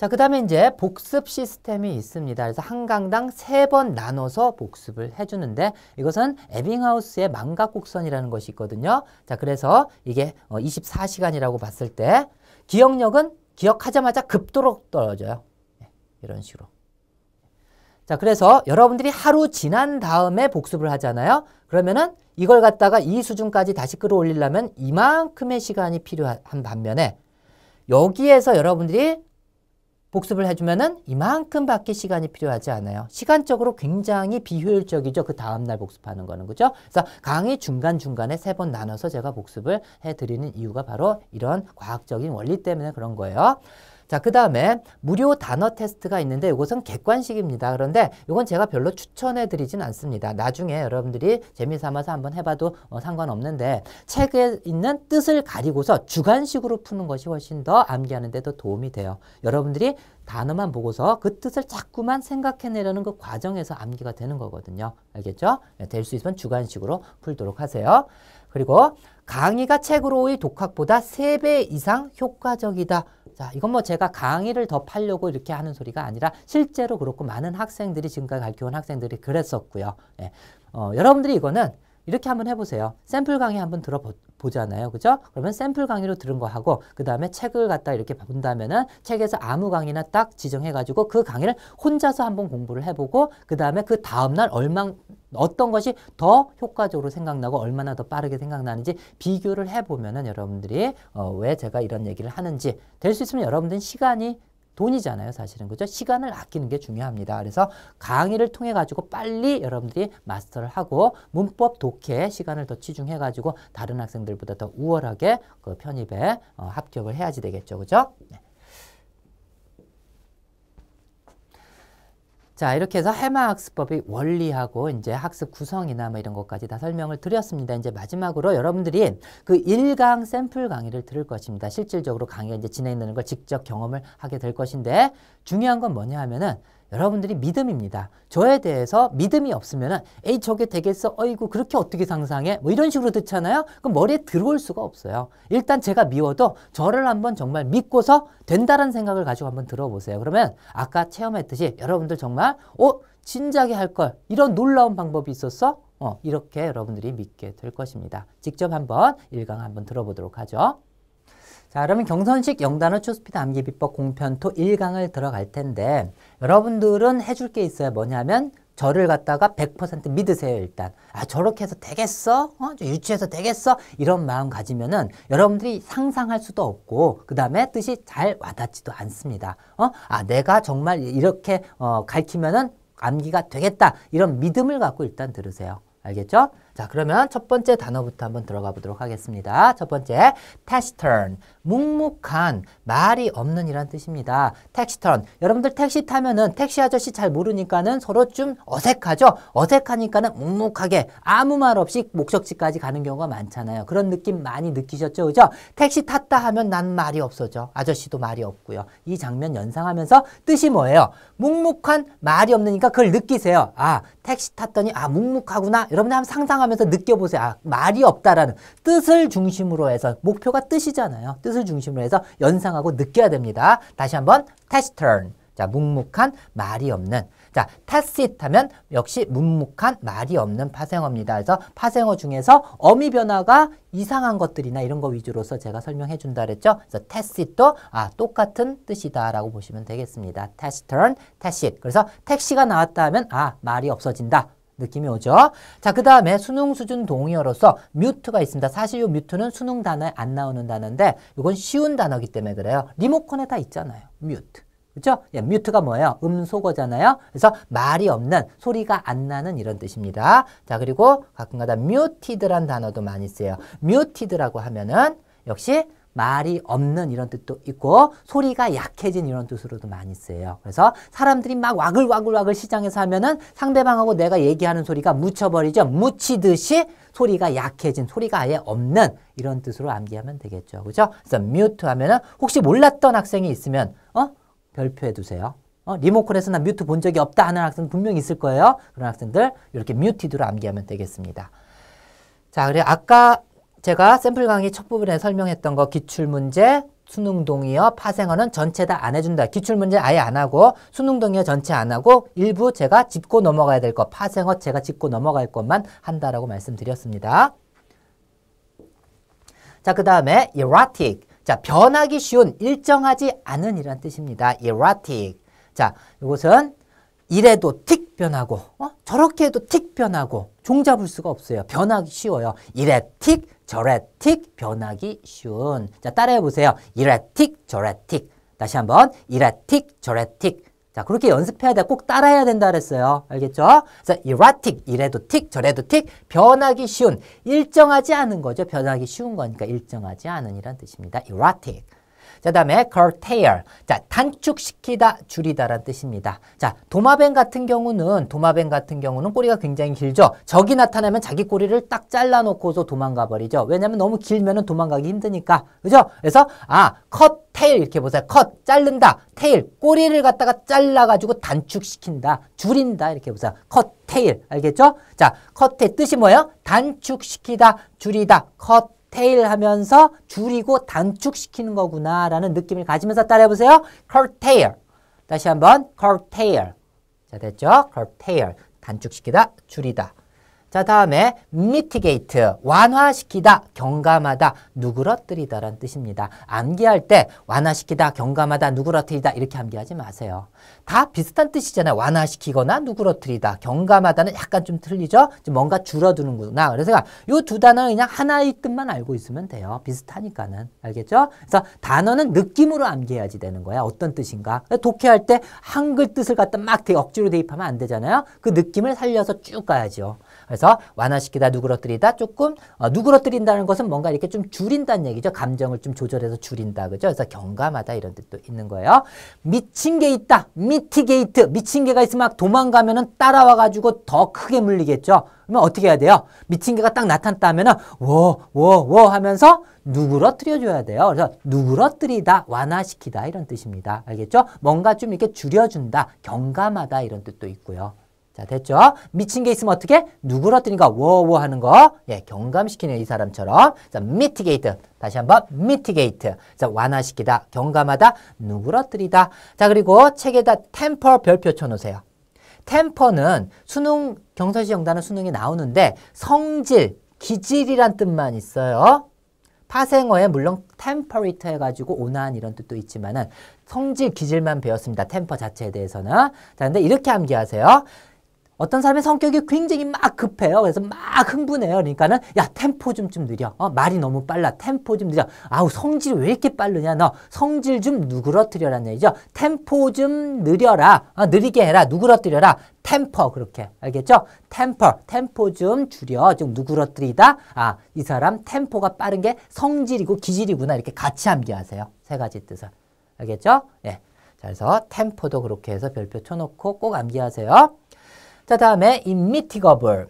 자, 그 다음에 이제 복습 시스템이 있습니다. 그래서 한 강당 3번 나눠서 복습을 해주는데 이것은 에빙하우스의 망각곡선이라는 것이 있거든요. 자, 그래서 이게 24시간이라고 봤을 때 기억력은 기억하자마자 급도로 떨어져요. 이런 식으로. 자, 그래서 여러분들이 하루 지난 다음에 복습을 하잖아요. 그러면은 이걸 갖다가 이 수준까지 다시 끌어올리려면 이만큼의 시간이 필요한 반면에 여기에서 여러분들이 복습을 해주면은 이만큼밖에 시간이 필요하지 않아요. 시간적으로 굉장히 비효율적이죠. 그 다음날 복습하는 거는. 그죠? 그래서 강의 중간중간에 3번 나눠서 제가 복습을 해드리는 이유가 바로 이런 과학적인 원리 때문에 그런 거예요. 자, 그 다음에 무료 단어 테스트가 있는데 이것은 객관식입니다. 그런데 이건 제가 별로 추천해 드리진 않습니다. 나중에 여러분들이 재미삼아서 한번 해봐도 상관없는데 책에 있는 뜻을 가리고서 주관식으로 푸는 것이 훨씬 더 암기하는 데 더 도움이 돼요. 여러분들이 단어만 보고서 그 뜻을 자꾸만 생각해내려는 그 과정에서 암기가 되는 거거든요. 알겠죠? 될 수 있으면 주관식으로 풀도록 하세요. 그리고 강의가 책으로의 독학보다 3배 이상 효과적이다. 자, 이건 뭐 제가 강의를 더 팔려고 이렇게 하는 소리가 아니라 실제로 그렇고 많은 학생들이 지금까지 가르쳐온 학생들이 그랬었고요. 예. 여러분들이 이거는 이렇게 한번 해보세요. 샘플 강의 한번 들어보잖아요. 그죠? 그러면 샘플 강의로 들은 거 하고 그 다음에 책을 갖다 이렇게 본다면은 책에서 아무 강의나 딱 지정해가지고 그 강의를 혼자서 한번 공부를 해보고 그 다음에 그 다음날 어떤 것이 더 효과적으로 생각나고 얼마나 더 빠르게 생각나는지 비교를 해보면은 여러분들이 왜 제가 이런 얘기를 하는지 될 수 있으면 여러분들은 시간이 돈이잖아요, 사실은. 그죠? 시간을 아끼는 게 중요합니다. 그래서 강의를 통해 가지고 빨리 여러분들이 마스터를 하고 문법 독해에 시간을 더 치중해 가지고 다른 학생들보다 더 우월하게 그 편입에 합격을 해야지 되겠죠. 그죠? 네. 자, 이렇게 해서 해마학습법의 원리하고 이제 학습 구성이나 뭐 이런 것까지 다 설명을 드렸습니다. 이제 마지막으로 여러분들이 그 1강 샘플 강의를 들을 것입니다. 실질적으로 강의가 이제 진행되는 걸 직접 경험을 하게 될 것인데 중요한 건 뭐냐 하면은 여러분들이 믿음입니다. 저에 대해서 믿음이 없으면은 에이 저게 되겠어? 어이구 그렇게 어떻게 상상해? 뭐 이런 식으로 듣잖아요. 그럼 머리에 들어올 수가 없어요. 일단 제가 미워도 저를 한번 정말 믿고서 된다는 생각을 가지고 한번 들어보세요. 그러면 아까 체험했듯이 여러분들 정말 진작에 할 걸 이런 놀라운 방법이 있었어? 이렇게 여러분들이 믿게 될 것입니다. 직접 한번 1강 한번 들어보도록 하죠. 자, 그러면 경선식 영단어 초스피드 암기 비법 공편토 1강을 들어갈 텐데 여러분들은 해줄 게 있어요. 뭐냐면 저를 갖다가 100% 믿으세요. 일단 저렇게 해서 되겠어? 유치해서 되겠어? 이런 마음 가지면은 여러분들이 상상할 수도 없고 그 다음에 뜻이 잘 와닿지도 않습니다. 내가 정말 이렇게 가르치면은 암기가 되겠다. 이런 믿음을 갖고 일단 들으세요. 알겠죠? 자, 그러면 첫 번째 단어부터 한번 들어가 보도록 하겠습니다. 첫 번째, taciturn. 묵묵한, 말이 없는 이란 뜻입니다. taciturn. 여러분들 택시 타면은 택시 아저씨 잘 모르니까는 서로 좀 어색하죠? 어색하니까는 묵묵하게 아무 말 없이 목적지까지 가는 경우가 많잖아요. 그런 느낌 많이 느끼셨죠? 그죠? 택시 탔다 하면 난 말이 없어져. 아저씨도 말이 없고요. 이 장면 연상하면서 뜻이 뭐예요? 묵묵한, 말이 없으니까 그걸 느끼세요. 택시 탔더니 묵묵하구나. 여러분들 한번 상상하면서 느껴보세요. 말이 없다라는 뜻을 중심으로 해서 목표가 뜻이잖아요. 뜻을 중심으로 해서 연상하고 느껴야 됩니다. 다시 한번 taciturn. 자, 묵묵한, 말이 없는. 자, tacit 하면 역시 묵묵한, 말이 없는 파생어입니다. 그래서 파생어 중에서 어미 변화가 이상한 것들이나 이런 거 위주로서 제가 설명해 준다 그랬죠. 그래서 tacit도 똑같은 뜻이다라고 보시면 되겠습니다. taciturn, tacit. 그래서 택시가 나왔다 하면 말이 없어진다. 느낌이 오죠? 자, 그 다음에 수능 수준 동의어로서 mute가 있습니다. 사실 이 mute는 수능 단어에 안 나오는 단어인데 이건 쉬운 단어이기 때문에 그래요. 리모컨에 다 있잖아요. mute. 그렇죠? mute가 뭐예요? 음소거잖아요. 그래서 말이 없는, 소리가 안 나는 이런 뜻입니다. 자, 그리고 가끔가다 muted란 단어도 많이 써요. muted라고 하면은 역시 말이 없는 이런 뜻도 있고 소리가 약해진 이런 뜻으로도 많이 쓰여요. 그래서 사람들이 막 와글와글 시장에서 하면은 상대방하고 내가 얘기하는 소리가 묻혀버리죠. 묻히듯이 소리가 약해진, 소리가 아예 없는 이런 뜻으로 암기하면 되겠죠. 그죠? 그래서 mute 하면은 혹시 몰랐던 학생이 있으면 별표해 두세요. 리모컨에서 나 뮤트 본 적이 없다 하는 학생 분명히 있을 거예요. 그런 학생들 이렇게 뮤티드로 암기하면 되겠습니다. 자, 그래 아까 제가 샘플 강의 첫 부분에 설명했던 거 기출문제, 수능 동의어, 파생어는 전체 다 안 해준다. 기출문제 아예 안 하고 수능 동의어 전체 안 하고 일부 제가 짚고 넘어가야 될 것, 파생어 제가 짚고 넘어갈 것만 한다라고 말씀드렸습니다. 자, 그 다음에 erratic. 자, 변하기 쉬운, 일정하지 않은 이란 뜻입니다. erratic. 자, 이것은 이래도 틱 변하고 저렇게 해도 틱 변하고 종잡을 수가 없어요. 변하기 쉬워요. 이래 틱 저래 틱 변하기 쉬운. 자, 따라해 보세요. 이래 틱 저래 틱. 다시 한번 이래 틱 저래 틱. 자, 그렇게 연습해야 돼. 꼭 따라해야 된다 그랬어요. 알겠죠? 그래서 erratic, 이래도 틱 저래도 틱, 변하기 쉬운, 일정하지 않은 거죠. 변하기 쉬운 거니까 일정하지 않은 이란 뜻입니다. erratic. 자, 다음에 curtail. 자, 단축시키다, 줄이다라는 뜻입니다. 자, 도마뱀 같은 경우는 꼬리가 굉장히 길죠. 적이 나타나면 자기 꼬리를 딱 잘라놓고서 도망가 버리죠. 왜냐면 너무 길면은 도망가기 힘드니까. 그죠? 그래서 cut tail 이렇게 보세요. cut 자른다. tail 꼬리를 갖다가 잘라가지고 단축시킨다, 줄인다 이렇게 보세요. cut tail 알겠죠? 자, cut tail 뜻이 뭐예요? 단축시키다, 줄이다. cut 테일 하면서 줄이고 단축시키는 거구나 라는 느낌을 가지면서 따라해보세요. curtail. 다시 한번 curtail. 자, 됐죠? curtail. 단축시키다, 줄이다. 자, 다음에 mitigate. 완화시키다, 경감하다, 누그러뜨리다 라는 뜻입니다. 암기할 때 완화시키다, 경감하다, 누그러뜨리다 이렇게 암기하지 마세요. 다 비슷한 뜻이잖아요. 완화시키거나 누그러뜨리다. 경감하다는 약간 좀 틀리죠? 뭔가 줄어드는구나. 그래서 이 두 단어는 그냥 하나의 뜻만 알고 있으면 돼요. 비슷하니까는. 알겠죠? 그래서 단어는 느낌으로 암기해야지 되는 거야. 어떤 뜻인가. 독해할 때 한글 뜻을 갖다 막 억지로 대입하면 안 되잖아요. 그 느낌을 살려서 쭉 가야죠. 그래서 완화시키다, 누그러뜨리다, 조금 누그러뜨린다는 것은 뭔가 이렇게 좀 줄인다는 얘기죠. 감정을 좀 조절해서 줄인다. 그죠? 그래서 경감하다 이런 뜻도 있는 거예요. 미친 게 있다. 미티게이트. 미친 개가 있으면 막 도망가면은 따라와가지고 더 크게 물리겠죠. 그러면 어떻게 해야 돼요? 미친 개가 딱 나타났다 하면은 워 하면서 누그러뜨려 줘야 돼요. 그래서 누그러뜨리다, 완화시키다 이런 뜻입니다. 알겠죠? 뭔가 좀 이렇게 줄여준다, 경감하다 이런 뜻도 있고요. 자, 됐죠? 미친 게 있으면 어떻게? 누그러뜨리니까 워 하는 거. 예, 경감시키는 이 사람처럼. 자, mitigate. 다시 한번 mitigate. 자, 완화시키다, 경감하다, 누그러뜨리다. 자, 그리고 책에다 temper 별표 쳐놓으세요. temper는 수능, 경서시 정단은 수능이 나오는데 성질, 기질이란 뜻만 있어요. 파생어에 물론 temperate 해가지고 온화한 이런 뜻도 있지만은 성질, 기질만 배웠습니다. temper 자체에 대해서는. 자, 근데 이렇게 암기하세요. 어떤 사람의 성격이 굉장히 막 급해요. 그래서 막 흥분해요. 그러니까는 야, 템포 좀 느려. 말이 너무 빨라. 템포 좀 느려. 아우, 성질 왜 이렇게 빠르냐. 너 성질 좀 누그러뜨려라는 얘기죠. 템포 좀 느려라. 느리게 해라. 누그러뜨려라. 템퍼 그렇게. 알겠죠? 템포 좀 줄여. 좀 누그러뜨리다. 이 사람 템포가 빠른 게 성질이고 기질이구나. 이렇게 같이 암기하세요. 세 가지 뜻을. 알겠죠? 예. 자, 그래서 템포도 그렇게 해서 별표 쳐놓고 꼭 암기하세요. 자, 다음에 immitigable.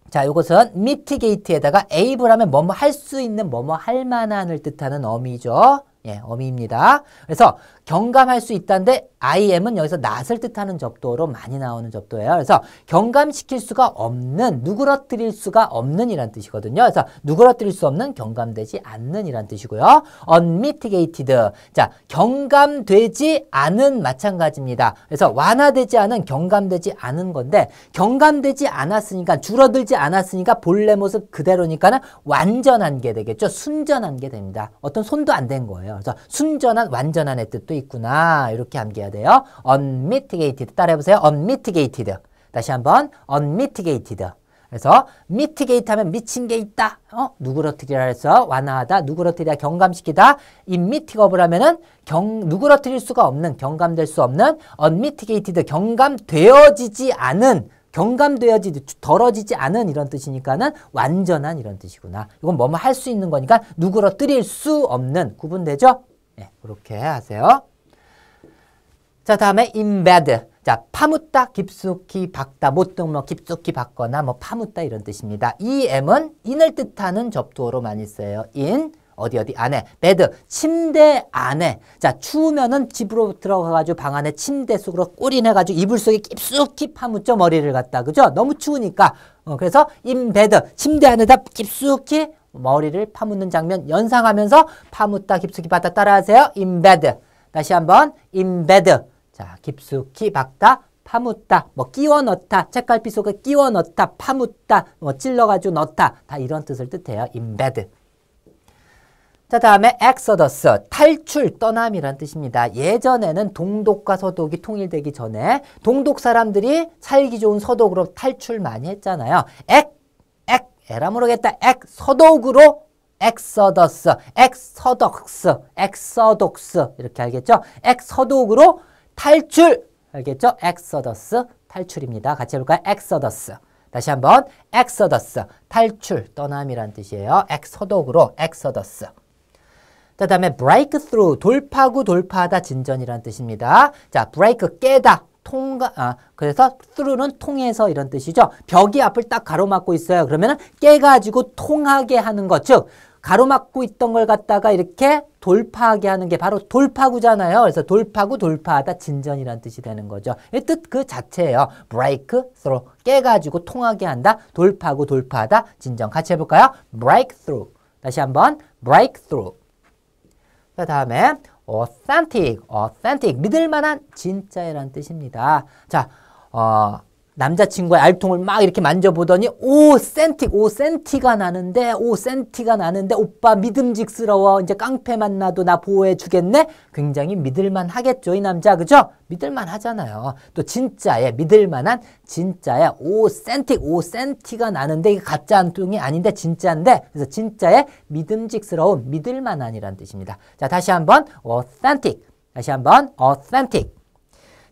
자, 이것은 mitigate에다가 able 하면 뭐뭐 할 수 있는, 뭐뭐 할 만한을 뜻하는 어미죠. 예, 어미입니다. 그래서 경감할 수 있다는데 IM은 여기서 낫을 뜻하는 접두어로 많이 나오는 접두어예요. 그래서 경감시킬 수가 없는, 누그러뜨릴 수가 없는 이란 뜻이거든요. 그래서 누그러뜨릴 수 없는, 경감되지 않는 이란 뜻이고요. unmitigated. 자, 경감되지 않은 마찬가지입니다. 그래서 완화되지 않은, 경감되지 않은 건데 경감되지 않았으니까, 줄어들지 않았으니까 본래 모습 그대로니까는 완전한 게 되겠죠. 순전한 게 됩니다. 어떤 손도 안 된 거예요. 그래서 순전한, 완전한의 뜻도 있구나. 이렇게 암기해야 돼요. unmitigated. 따라해보세요. unmitigated. 다시 한번 unmitigated. 그래서 mitigate 하면 미친 게 있다. 누그러뜨리라 해서 완화하다, 누그러뜨리다, 경감시키다. immitigable 하면은 누그러뜨릴 수가 없는, 경감될 수 없는. unmitigated, 경감되어지지 않은, 덜어지지 않은 이런 뜻이니까는 완전한 이런 뜻이구나. 이건 뭐뭐 할 수 있는 거니까 누그러뜨릴 수 없는, 구분되죠? 네, 그렇게 하세요. 자, 다음에 embed. 자, 파묻다, 깊숙이 박다, 못등록 깊숙이 박거나 뭐 파묻다 이런 뜻입니다. 이 M은 in을 뜻하는 접두어로 많이 써요. in. 어디 안에. bed, 침대 안에. 자, 추우면은 집으로 들어가가지고 방 안에 침대 속으로 꼬리내가지고 이불 속에 깊숙이 파묻죠. 머리를 갖다. 그죠? 너무 추우니까. 그래서 in bed, 침대 안에다 깊숙이 머리를 파묻는 장면 연상하면서 파묻다 깊숙이 박다 따라하세요. embed. 다시 한번 embed. 자, 깊숙이 박다 파묻다, 뭐 끼워 넣다, 책갈피 속에 끼워 넣다, 파묻다, 뭐 찔러가지고 넣다, 다 이런 뜻을 뜻해요. embed. 자, 다음에 exodus, 탈출, 떠남이란 뜻입니다. 예전에는 동독과 서독이 통일되기 전에 동독 사람들이 살기 좋은 서독으로 탈출 많이 했잖아요. 에라 모르겠다. 서독으로 exodus, exodus 이렇게 알겠죠? 서독으로 탈출, 알겠죠? exodus, 탈출입니다. 같이 해볼까요? exodus. 다시 한번 exodus, 탈출, 떠남이란 뜻이에요. 서독으로 exodus. 자, 다음에 breakthrough, 돌파구, 돌파하다, 진전이란 뜻입니다. 자, break, 깨다, 그래서 through는 통해서 이런 뜻이죠. 벽이 앞을 딱 가로막고 있어요. 그러면은 깨가지고 통하게 하는 것, 즉 가로막고 있던 걸 갖다가 이렇게 돌파하게 하는 게 바로 돌파구잖아요. 그래서 돌파구, 돌파하다, 진전이란 뜻이 되는 거죠. 이 뜻 그 자체예요. break through, 깨가지고 통하게 한다, 돌파구, 돌파하다, 진전. 같이 해볼까요? breakthrough. 다시 한번 breakthrough. 그 다음에 authentic, 믿을만한 진짜이란 뜻입니다. 자, 남자친구의 알통을 막 이렇게 만져보더니 센티가 나는데 오빠 믿음직스러워, 이제 깡패만 나도 나 보호해 주겠네. 굉장히 믿을만 하겠죠, 이 남자. 그죠? 믿을만 하잖아요. 또 진짜에, 믿을만한 진짜에 오센티가 나는데 이게 가짜 알통이 아닌데 진짜인데, 그래서 진짜에 믿음직스러운, 믿을만한이란 뜻입니다. 자, 다시 한번 authentic.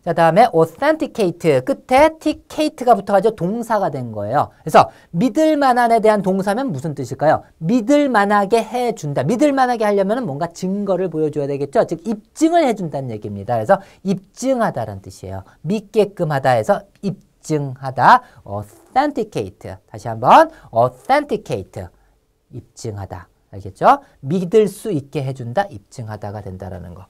자, 다음에 authenticate, 끝에 ticate가 붙어가지고 동사가 된 거예요. 그래서 믿을만한에 대한 동사면 무슨 뜻일까요? 믿을만하게 해준다. 믿을만하게 하려면 뭔가 증거를 보여줘야 되겠죠. 즉 입증을 해준다는 얘기입니다. 그래서 입증하다라는 뜻이에요. 믿게끔 하다 해서 입증하다, authenticate. 다시 한번 authenticate, 입증하다. 알겠죠? 믿을 수 있게 해준다, 입증하다가 된다라는 거.